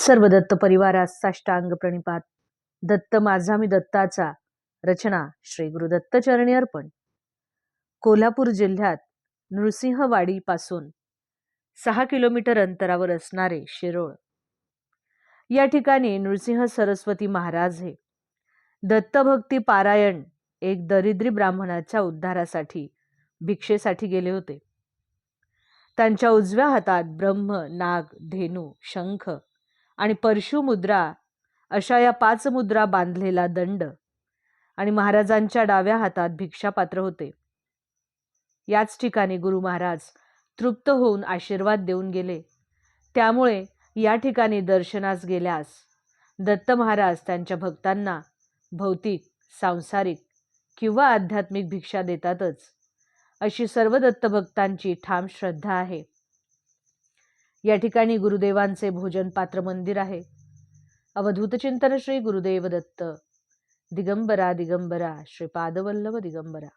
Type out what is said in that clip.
सर्व दत्त परिवारास साष्टांग प्रणिपात. दत्त माझा मी दत्ताचा. रचना श्री गुरुदत्त चरणी अर्पण. कोल्हापूर जिल्ह्यात नृसिंहवाडी पासून 6 किलोमीटर अंतरावर असणारे शिरोळ या ठिकाणी नृसिंह सरस्वती महाराज हे दत्तभक्ती पारायण एक दरिद्री ब्राह्मणाच्या उद्धारासाठी भिक्षेसाठी गेले होते. त्यांच्या उजव्या हातात ब्रह्म, नाग, धेनू, शंख आणि परशु मुद्रा अशा या 5 मुद्रा बांधलेला दंड आणि महाराजांच्या डाव्या हातात भिक्षापात्र होते. याच ठिकाणी गुरु महाराज तृप्त होऊन आशीर्वाद देऊन गेले. त्यामुळे या ठिकाणी दर्शनास गेल्यास दत्त महाराज त्यांच्या भक्तांना भौतिक, सांसारिक किंवा आध्यात्मिक भिक्षा देतातच, अशी सर्व दत्तभक्तांची ठाम श्रद्धा आहे. या ठिकाणी गुरुदेवांचे भोजन पात्र मंदिर आहे. अवधूत चिंतन श्री गुरुदेव दत्त दिगंबरा दिगंबरा श्रीपादवल्लभ दिगंबरा.